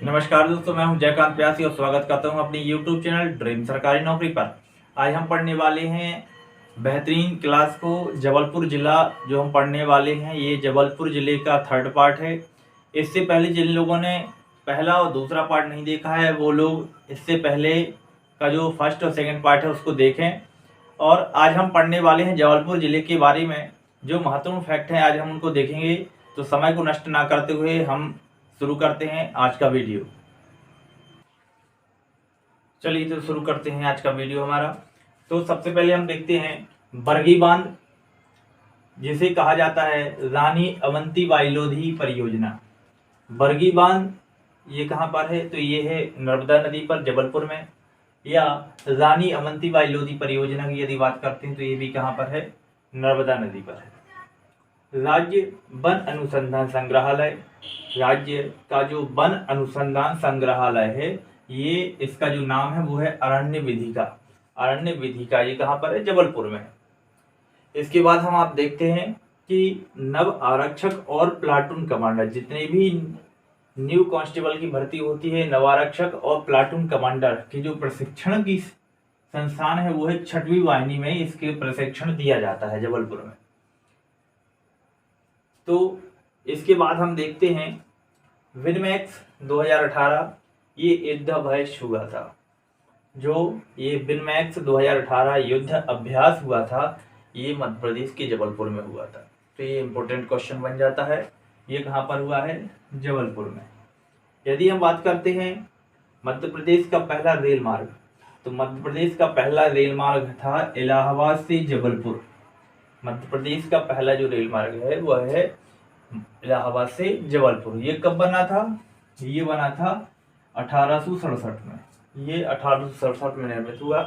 नमस्कार दोस्तों, मैं हूं जयकांत प्यासी और स्वागत करता हूं अपनी YouTube चैनल ड्रीम सरकारी नौकरी पर। आज हम पढ़ने वाले हैं बेहतरीन क्लास को जबलपुर ज़िला। जो हम पढ़ने वाले हैं ये जबलपुर ज़िले का थर्ड पार्ट है। इससे पहले जिन लोगों ने पहला और दूसरा पार्ट नहीं देखा है वो लोग इससे पहले का जो फर्स्ट और सेकेंड पार्ट है उसको देखें। और आज हम पढ़ने वाले हैं जबलपुर ज़िले के बारे में जो महत्वपूर्ण फैक्ट हैं, आज हम उनको देखेंगे। तो समय को नष्ट ना करते हुए हम शुरू करते हैं आज का वीडियो। चलिए तो शुरू करते हैं आज का वीडियो हमारा। तो सबसे पहले हम देखते हैं बरगी बांध, जिसे कहा जाता है रानी अवंतीबाई लोधी परियोजना। बरगी बांध ये कहाँ पर है? तो ये है नर्मदा नदी पर जबलपुर में। या रानी अवंतीबाई लोधी परियोजना की यदि बात करते हैं तो ये भी कहाँ पर है? नर्मदा नदी पर है। राज्य वन अनुसंधान संग्रहालय, राज्य का जो वन अनुसंधान संग्रहालय है ये इसका जो नाम है वो है अरण्य विधिका। अरण्य विधिका ये कहाँ पर है? जबलपुर में है। इसके बाद हम आप देखते हैं कि नव आरक्षक और प्लाटून कमांडर, जितने भी न्यू कांस्टेबल की भर्ती होती है, नव आरक्षक और प्लाटून कमांडर की जो प्रशिक्षण की संस्थान है वो है 6वीं वाहिनी में इसके प्रशिक्षण दिया जाता है जबलपुर में। तो इसके बाद हम देखते हैं विनमैक्स 2018, ये युद्ध अभ्यास हुआ था। जो ये विनमैक्स 2018 युद्ध अभ्यास हुआ था ये मध्य प्रदेश के जबलपुर में हुआ था। तो ये इंपॉर्टेंट क्वेश्चन बन जाता है। ये कहाँ पर हुआ है? जबलपुर में। यदि हम बात करते हैं मध्य प्रदेश का पहला रेल मार्ग, तो मध्य प्रदेश का पहला रेल मार्ग था इलाहाबाद से जबलपुर। मध्य प्रदेश का पहला जो रेल मार्ग है वह है इलाहाबाद से जबलपुर। ये कब बना था? ये बना था 1867 में। ये 1867 में निर्मित हुआ।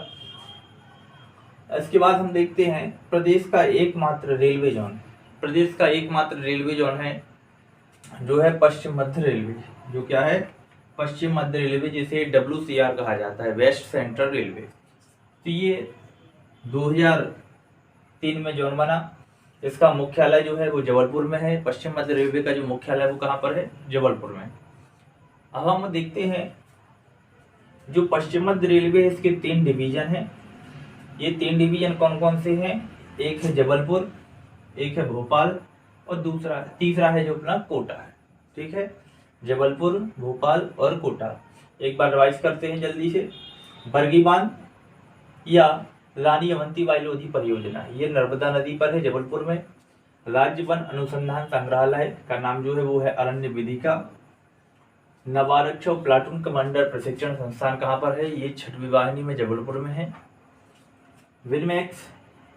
इसके बाद हम देखते हैं प्रदेश का एकमात्र रेलवे जोन। प्रदेश का एकमात्र रेलवे जोन है जो है पश्चिम मध्य रेलवे। जो क्या है? पश्चिम मध्य रेलवे, जिसे WCR कहा जाता है, वेस्ट सेंट्रल रेलवे। तो ये 2003 में जोन बना। इसका मुख्यालय जो है वो जबलपुर में है। पश्चिम मध्य रेलवे का जो मुख्यालय है वो कहाँ पर है? जबलपुर में। अब हम देखते हैं जो पश्चिम मध्य रेलवे है इसके 3 डिवीजन हैं। ये 3 डिवीजन कौन कौन से हैं? एक है जबलपुर, एक है भोपाल और तीसरा है जो अपना कोटा है। ठीक है, जबलपुर, भोपाल और कोटा। एक बार रिवाइज करते हैं जल्दी से। बरगी बांध या रानी अवंतीबाई लोधी परियोजना ये नर्मदा नदी पर है जबलपुर में। राज्य वन अनुसंधान संग्रहालय का नाम जो है वो है अरण्य विधिका। नवारक्षक प्लाटून कमांडर प्रशिक्षण संस्थान कहाँ पर है? ये 6वीं वाहिनी में जबलपुर में है। विनमैक्स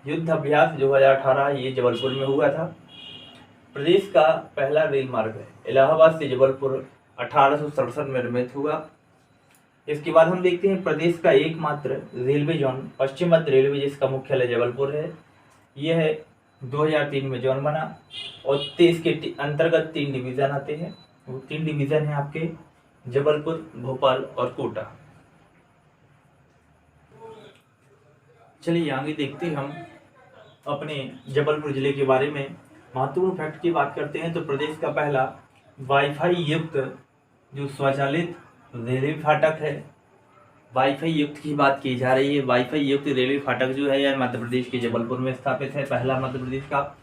युद्ध अभ्यास 2018 ये जबलपुर में हुआ था। प्रदेश का पहला रेल मार्ग है इलाहाबाद से जबलपुर, 1867 में निर्मित हुआ। इसके बाद हम देखते हैं प्रदेश का एकमात्र रेलवे जोन पश्चिम मध्य रेलवे, जिसका मुख्यालय जबलपुर है। यह है 2003 में जोन बना और इसके अंतर्गत 3 डिवीजन आते हैं। वो 3 डिवीजन हैं आपके जबलपुर, भोपाल और कोटा। चलिए आगे देखते हैं हम अपने जबलपुर जिले के बारे में। महत्वपूर्ण फैक्ट की बात करते हैं तो प्रदेश का पहला वाईफाई युक्त जो स्वचालित रेलवे फाटक है, वाईफाई युक्त की बात की जा रही है। वाईफाई युक्त रेलवे फाटक जो है यह मध्य प्रदेश के जबलपुर में स्थापित है। पहला मध्य प्रदेश का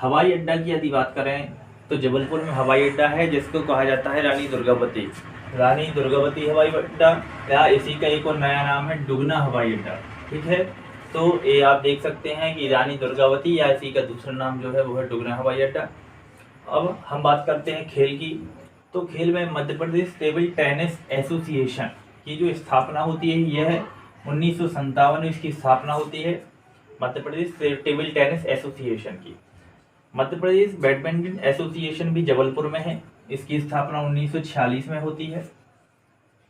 हवाई अड्डा की यदि बात करें तो जबलपुर में हवाई अड्डा है जिसको कहा जाता है रानी दुर्गावती। रानी दुर्गावती हवाई अड्डा, या इसी का एक और नया नाम है डुगना हवाई अड्डा। ठीक है, तो ये आप देख सकते हैं कि रानी दुर्गावती या इसी का दूसरा नाम जो है वो है डुगना हवाई अड्डा। अब हम बात करते हैं खेल की। तो खेल में Madhya Pradesh table tennis association की जो स्थापना होती है यह 1957 में इसकी स्थापना होती है। Madhya Pradesh table tennis association की। मध्य प्रदेश बैडमिंटन एसोसिएशन भी जबलपुर में है। इसकी स्थापना 1946 में होती है।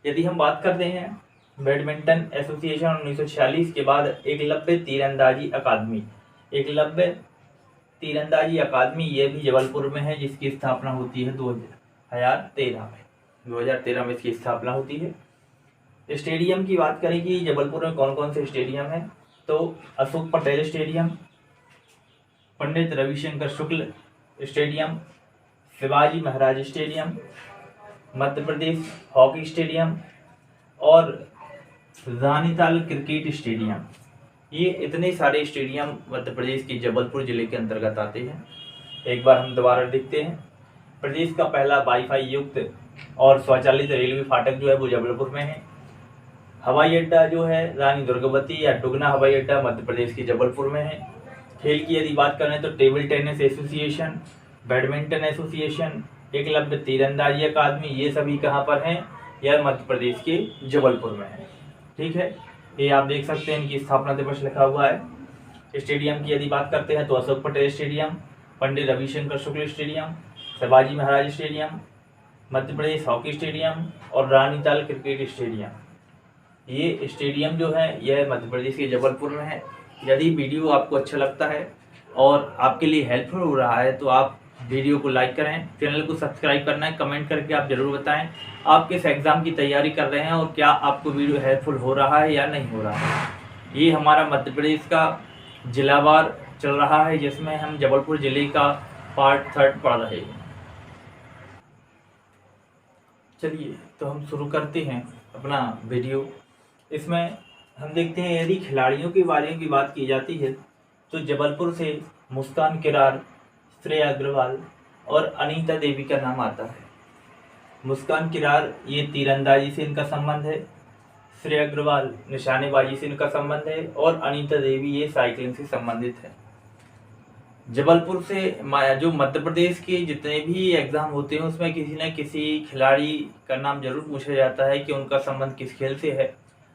यदि हम बात करते हैं बैडमिंटन एसोसिएशन 1946 के बाद एकलव्य तीरंदाजी अकादमी, एकलव्य तीरंदाजी अकादमी ये भी जबलपुर में है, जिसकी स्थापना होती है 2013 में इसकी स्थापना होती है। स्टेडियम की बात करें कि जबलपुर में कौन कौन से स्टेडियम हैं, तो Ashok Patel stadium, Pandit Ravishankar Shukla stadium, Shivaji Maharaj stadium, Madhya Pradesh hockey stadium और रानीताल क्रिकेट स्टेडियम। ये इतने सारे स्टेडियम मध्य प्रदेश के जबलपुर जिले के अंतर्गत आते हैं। एक बार हम दोबारा देखते हैं। प्रदेश का पहला वाईफाई युक्त और स्वचालित रेलवे फाटक जो है वो जबलपुर में है। हवाई अड्डा जो है रानी दुर्गावती या डुगना हवाई अड्डा मध्य प्रदेश के जबलपुर में है। खेल की यदि बात करें तो table tennis association, badminton association, Eklavya तीरंदाजी अकादमी, ये सभी कहाँ पर हैं? यह मध्य प्रदेश के जबलपुर में है। ठीक है, ये आप देख सकते हैं इनकी स्थापना दिवस लिखा हुआ है। स्टेडियम की यदि बात करते हैं तो Ashok Patel stadium, Pandit Ravishankar Shukla stadium, Shivaji Maharaj stadium, Madhya Pradesh hockey stadium और रानीताल क्रिकेट स्टेडियम। ये स्टेडियम जो है यह मध्य प्रदेश के जबलपुर में है। यदि वीडियो आपको अच्छा लगता है और आपके लिए हेल्पफुल हो रहा है तो आप वीडियो को लाइक करें, चैनल को सब्सक्राइब करना है, कमेंट करके आप ज़रूर बताएं आप किस एग्ज़ाम की तैयारी कर रहे हैं और क्या आपको वीडियो हेल्पफुल हो रहा है या नहीं हो रहा है। ये हमारा मध्य प्रदेश का जिलावार चल रहा है जिसमें हम जबलपुर ज़िले का पार्ट 3 पढ़ रहे हैं। चलिए तो हम शुरू करते हैं अपना वीडियो। इसमें हम देखते हैं यदि खिलाड़ियों के बारे में बात की जाती है तो जबलपुर से मुस्कान किरार, श्रेया अग्रवाल और अनीता देवी का नाम आता है। मुस्कान किरार ये तीरंदाजी से इनका संबंध है, श्रेया अग्रवाल निशानेबाजी से इनका संबंध है और अनीता देवी ये साइकिलिंग से संबंधित है। जबलपुर से जो मध्य प्रदेश के जितने भी एग्ज़ाम होते हैं उसमें किसी न किसी खिलाड़ी का नाम जरूर पूछा जाता है कि उनका संबंध किस खेल से है।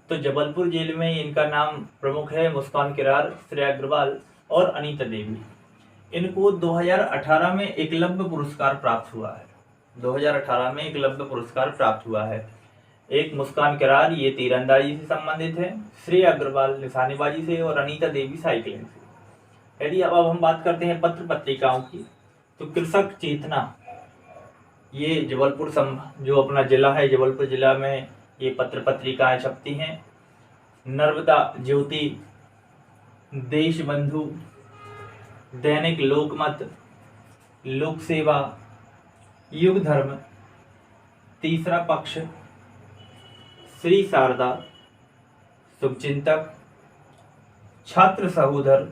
तो जबलपुर जेल में इनका नाम प्रमुख है, मुस्कान किरार, श्रेया अग्रवाल और अनीता देवी। इनको 2018 में एकलव्य पुरस्कार प्राप्त हुआ है। 2018 में एकलव्य पुरस्कार प्राप्त हुआ है। एक मुस्कान किरार ये तीरंदाजी से संबंधित है, श्रेया अग्रवाल निशानेबाजी से और अनीता देवी साइकिलिंग से। यदि अब हम बात करते हैं पत्र पत्रिकाओं की तो कृषक चेतना ये जबलपुर जो अपना जिला है जबलपुर जिला में ये पत्र पत्रिकाएं छपती हैं। नर्मदा ज्योति, देश बंधु, दैनिक लोकमत, लोक सेवा, युग धर्म, तीसरा पक्ष, श्री शारदा, शुभचिंतक, छात्र सहोदर,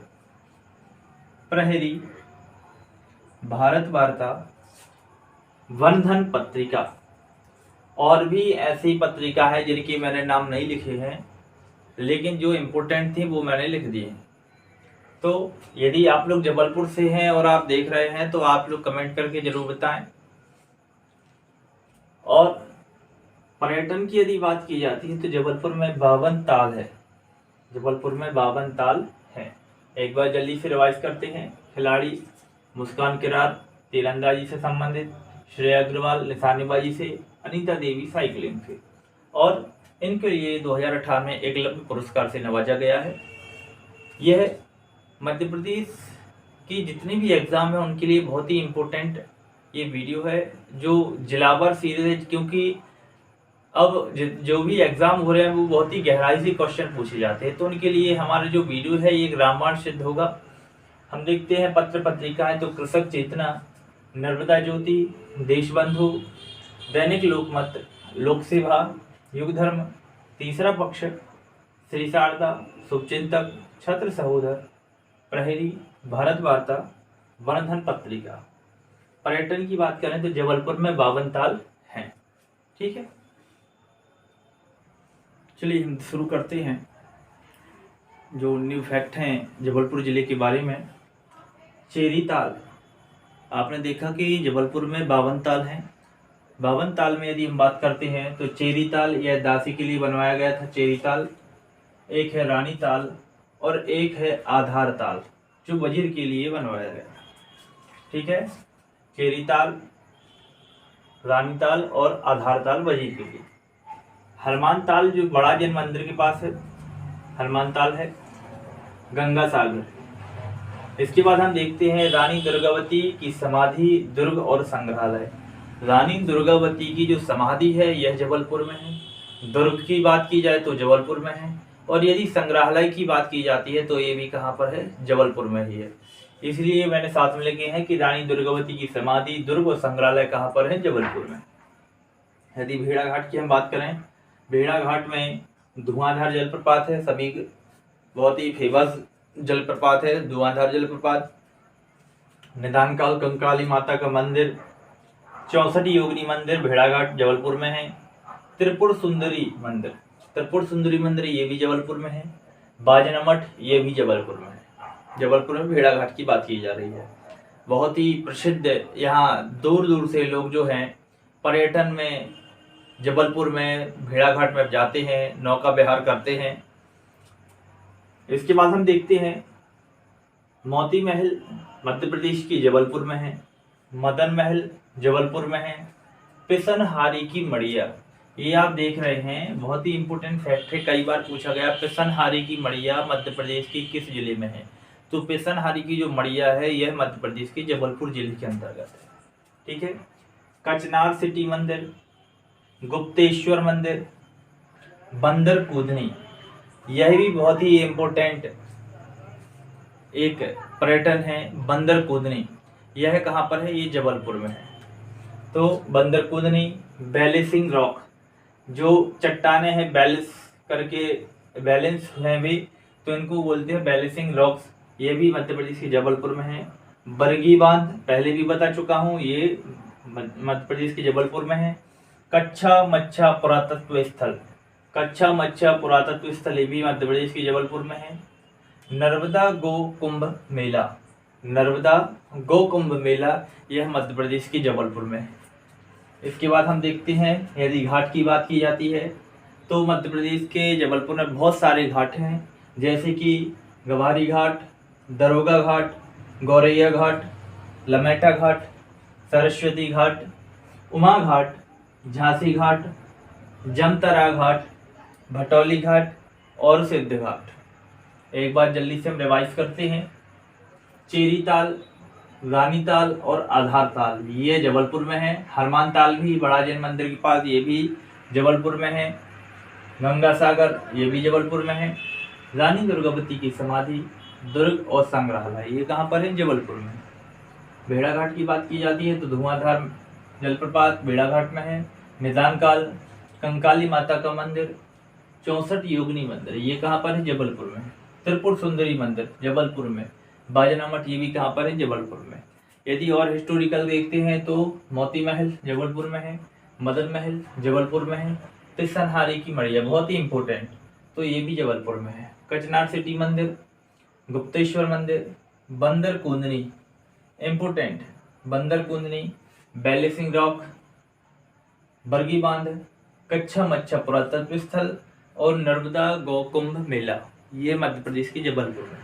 प्रहरी, भारत वार्ता, वनधन पत्रिका और भी ऐसी पत्रिका है जिनकी मैंने नाम नहीं लिखे हैं लेकिन जो इम्पोर्टेंट थी वो मैंने लिख दिए। तो यदि आप लोग जबलपुर से हैं और आप देख रहे हैं तो आप लोग कमेंट करके जरूर बताएं। और पर्यटन की यदि बात की जाती है तो जबलपुर में 52 ताल है। जबलपुर में 52 ताल है। एक बार जल्दी से रिवाइज करते हैं। खिलाड़ी मुस्कान किरार तीरंदाजी से संबंधित, श्रेया अग्रवाल निशानेबाजी से, अनीता देवी साइकिलिंग से और इनके लिए 2018 में एकलव्य पुरस्कार से नवाजा गया है। यह मध्य प्रदेश की जितने भी एग्ज़ाम हैं उनके लिए बहुत ही इम्पोर्टेंट ये वीडियो है जो जिलावार सीरीज है, क्योंकि अब जो भी एग्ज़ाम हो रहे हैं वो बहुत ही गहराई से क्वेश्चन पूछे जाते हैं। तो उनके लिए हमारा जो वीडियो है ये रामबाण सिद्ध होगा। हम देखते हैं पत्र पत्रिकाएँ तो कृषक चेतना, नर्मदा ज्योति, देशबंधु, दैनिक लोकमत, लोक सेवा, युग धर्म, तीसरा पक्ष, श्री शारदा, शुभचिंतक, छात्र सहोदर, प्रहरी, भारत वार्ता, वनधन पत्रिका। पर्यटन की बात करें तो जबलपुर में 52 ताल हैं। ठीक है, चलिए हम शुरू करते हैं जो न्यू फैक्ट हैं जबलपुर ज़िले के बारे में। चेरी ताल, आपने देखा कि जबलपुर में 52 ताल हैं। 52 ताल में यदि हम बात करते हैं तो चेरी ताल यह दासी के लिए बनवाया गया था चेरी ताल, एक है रानी ताल और एक है आधार ताल जो वजीर के लिए बनवाया गया। ठीक है, चेरी ताल, रानी ताल और आधार ताल वजीर के लिए। हनुमान ताल जो बड़ा जैन मंदिर के पास है, हनुमान ताल है। गंगा सागर। इसके बाद हम देखते हैं रानी दुर्गावती की समाधि, दुर्ग और संग्रहालय। रानी दुर्गावती की जो समाधि है यह जबलपुर में है। दुर्ग की बात की जाए तो जबलपुर में है और यदि संग्रहालय की बात की जाती है तो ये भी कहाँ पर है? जबलपुर में ही है। इसलिए मैंने साथ में लिखे हैं कि रानी दुर्गावती की समाधि, दुर्ग और संग्रहालय कहाँ पर है? जबलपुर में। यदि भेड़ा घाट की हम बात करें, भेड़ा घाट में धुआंधार जलप्रपात है, सभी बहुत ही फेमस जलप्रपात है धुआंधार जलप्रपात। निदान काल कंकाली माता का मंदिर, 64 योगिनी मंदिर भेड़ाघाट जबलपुर में है। त्रिपुर सुंदरी मंदिर ये भी जबलपुर में है। बाजना मठ ये भी जबलपुर में है। जबलपुर में भेड़ाघाट की बात की जा रही है। बहुत ही प्रसिद्ध, यहाँ दूर दूर से लोग जो हैं पर्यटन में जबलपुर में भेड़ाघाट में जाते हैं, नौका विहार करते हैं। इसके बाद हम देखते हैं मोती महल मध्य प्रदेश की जबलपुर में है। मदन महल जबलपुर में है। पिसनहारी की मड़िया, ये आप देख रहे हैं, बहुत ही इंपॉर्टेंट फैक्ट है, कई बार पूछा गया पिसनहारी की मड़िया मध्य प्रदेश की किस जिले में है। तो पिसनहारी की जो मड़िया है यह मध्य प्रदेश के जबलपुर जिले के अंतर्गत है। ठीक है। कचनार सिटी मंदिर, गुप्तेश्वर मंदिर, बंदर कूदनी, यह भी बहुत ही इम्पोर्टेंट एक पर्यटन है। बंदर कूदनी यह कहाँ पर है, ये जबलपुर में है। तो बंदर कूदनी, बैलेंसिंग रॉक, जो चट्टाने हैं बैलेंस करके बैलेंस हैं भी, तो इनको बोलते हैं बैलेंसिंग रॉक्स, ये भी मध्य प्रदेश के जबलपुर में है। बरगी बांध पहले भी बता चुका हूँ, ये मध्य प्रदेश के जबलपुर में है। कच्छा मच्छा पुरातत्व स्थल ये भी मध्य प्रदेश के जबलपुर में है। नर्मदा गो कुंभ मेला यह मध्य प्रदेश के जबलपुर में है। इसके बाद हम देखते हैं, यदि घाट की बात की जाती है तो मध्य प्रदेश के जबलपुर में बहुत सारे घाट हैं, जैसे कि गवारी घाट, दरोगा घाट, गौरैया घाट, लमेटा घाट, सरस्वती घाट, उमा घाट, झांसी घाट, जमतरा घाट, भटौली घाट और सिद्ध घाट। एक बार जल्दी से हम रिवाइज करते हैं। चेरी ताल, रानी ताल और आधार ताल ये जबलपुर में है। हनुमान ताल भी बड़ा जैन मंदिर के पास, ये भी जबलपुर में है। गंगा सागर ये भी जबलपुर में है। रानी दुर्गावती की समाधि, दुर्ग और संग्रहालय ये कहाँ पर है, जबलपुर में। भेड़ाघाट की बात की जाती है तो धुआंधार जलप्रपात भेड़ाघाट में है। निदान काल कंकाली माता का मंदिर, 64 योगिनी मंदिर ये कहाँ पर है, जबलपुर में। त्रिपुर सुंदरी मंदिर जबलपुर में। बाजना मठ ये भी कहाँ पर है, जबलपुर में। यदि और हिस्टोरिकल देखते हैं तो मोती महल जबलपुर में है। मदन महल जबलपुर में है। पिसनहारी की मड़िया बहुत ही इंपॉर्टेंट, तो ये भी जबलपुर में है। कचनार सिटी मंदिर, गुप्तेश्वर मंदिर, बंदर कूंदनी इम्पोर्टेंट, बंदर कूंदनी, बैलेंसिंग रॉक, बरगी बांध, कच्छा मच्छा पुरातत्व स्थल और नर्मदा गौकुंभ मेला ये मध्य प्रदेश के जबलपुर में।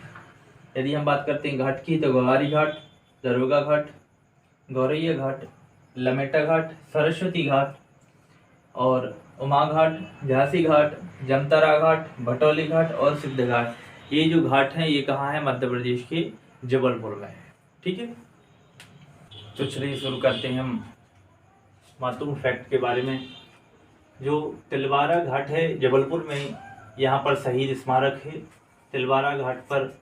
यदि हम बात करते हैं घाट की तो गवारी घाट, दरोगा घाट, गौरैया घाट, लमेटा घाट, सरस्वती घाट और उमा घाट, झांसी घाट, जमतारा घाट, भटौली घाट और सिद्ध घाट, ये जो घाट हैं ये कहाँ है, मध्य प्रदेश के जबलपुर में है। ठीक है, तो चलिए शुरू करते हैं हम महत्वपूर्ण फैक्ट के बारे में। जो तिलवारा घाट है जबलपुर में, यहाँ पर शहीद स्मारक है। तिलवारा घाट पर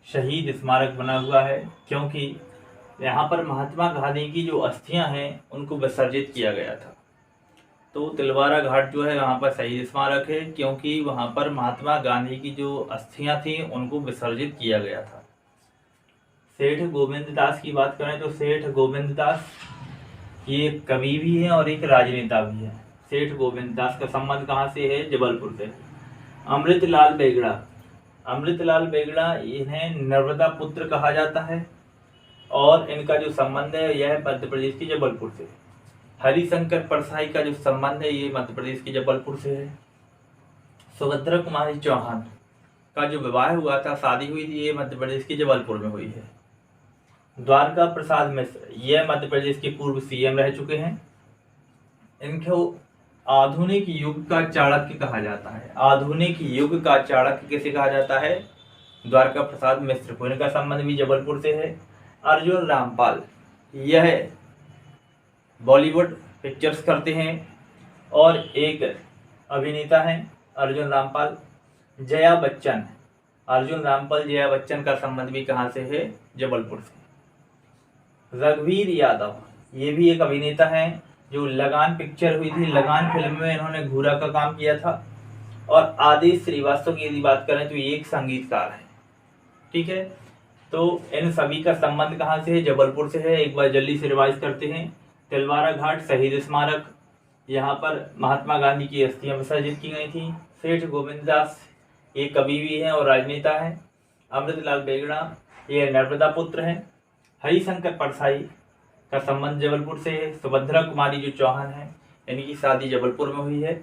शहीद स्मारक बना हुआ है क्योंकि यहाँ पर महात्मा गांधी की जो अस्थियां हैं उनको विसर्जित किया गया था। तो तिलवारा घाट जो है वहाँ पर शहीद स्मारक है क्योंकि वहाँ पर महात्मा गांधी की जो अस्थियां थी उनको विसर्जित किया गया था। सेठ गोविंद दास की बात करें तो सेठ गोविंद दास ये कवि भी हैं और एक राजनेता भी हैं। सेठ गोविंद दास का संबंध कहाँ से है, जबलपुर से। अमृतलाल बेगड़ा इन्हें नर्मदा पुत्र कहा जाता है और इनका जो संबंध है यह मध्य प्रदेश के जबलपुर से। हरिशंकर परसाई का जो संबंध है ये मध्य प्रदेश के जबलपुर से है। सुभद्रा कुमारी चौहान का जो विवाह हुआ था, शादी हुई थी, ये मध्य प्रदेश के जबलपुर में हुई है। द्वारका प्रसाद मिश्र यह मध्य प्रदेश के पूर्व सीएम रह चुके हैं। इनको आधुनिक युग का चाणक्य कहा जाता है। आधुनिक युग का चाणक्य किसे कहा जाता है, द्वारका प्रसाद मिश्र को। इनका संबंध भी जबलपुर से है। अर्जुन रामपाल यह बॉलीवुड पिक्चर्स करते हैं और एक अभिनेता हैं अर्जुन रामपाल। जया बच्चन, अर्जुन रामपाल जया बच्चन का संबंध भी कहाँ से है, जबलपुर से। रघुवीर यादव ये भी एक अभिनेता हैं जो लगान पिक्चर हुई थी, लगान फिल्म में इन्होंने घूरा का काम किया था। और आदेश श्रीवास्तव की यदि बात करें तो ये एक संगीतकार है। ठीक है, तो इन सभी का संबंध कहाँ से है? जबलपुर से है। एक बार जल्दी से रिवाइज करते हैं। तिलवारा घाट शहीद स्मारक, यहाँ पर महात्मा गांधी की अस्थियां विसर्जित की गई थी। सेठ गोविंद दास ये कवि भी हैं और राजनेता हैं। अमृतलाल बेगड़ा ये नर्मदा पुत्र हैं। हरिशंकर परसाई का संबंध जबलपुर से है। सुभद्रा कुमारी जो चौहान हैं इनकी शादी जबलपुर में हुई है।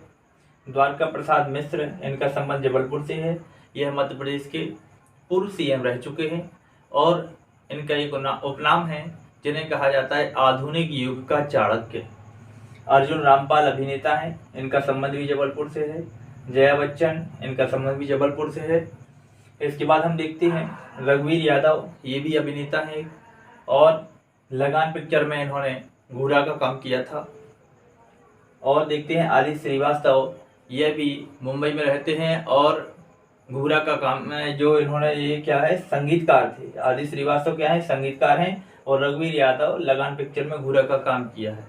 द्वारका प्रसाद मिश्र इनका संबंध जबलपुर से है। यह मध्य प्रदेश के पूर्व सीएम रह चुके हैं और इनका एक उपनाम है जिन्हें कहा जाता है आधुनिक युग का चाणक्य। अर्जुन रामपाल अभिनेता हैं, इनका संबंध भी जबलपुर से है। जया बच्चन इनका संबंध भी जबलपुर से है। इसके बाद हम देखते हैं रघुवीर यादव, ये भी अभिनेता हैं और लगान पिक्चर में इन्होंने घूरा का काम किया था। और देखते हैं आदित्य श्रीवास्तव, यह भी मुंबई में रहते हैं और घूरा का काम में जो इन्होंने ये क्या है संगीतकार थे। आदित्य श्रीवास्तव क्या है संगीतकार हैं और रघुवीर यादव लगान पिक्चर में घूरा का काम किया है।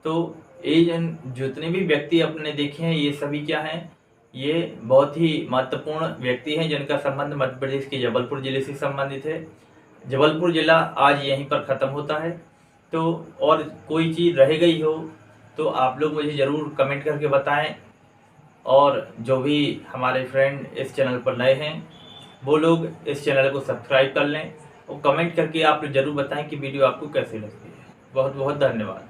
तो ये जितने भी व्यक्ति अपने देखे हैं ये सभी क्या हैं, ये बहुत ही महत्वपूर्ण व्यक्ति हैं जिनका संबंध मध्य प्रदेश के जबलपुर जिले से संबंधित है। जबलपुर जिला आज यहीं पर ख़त्म होता है। तो और कोई चीज़ रह गई हो तो आप लोग मुझे ज़रूर कमेंट करके बताएं। और जो भी हमारे फ्रेंड इस चैनल पर नए हैं वो लोग इस चैनल को सब्सक्राइब कर लें और कमेंट करके आप ज़रूर बताएं कि वीडियो आपको कैसी लगती है। बहुत बहुत धन्यवाद।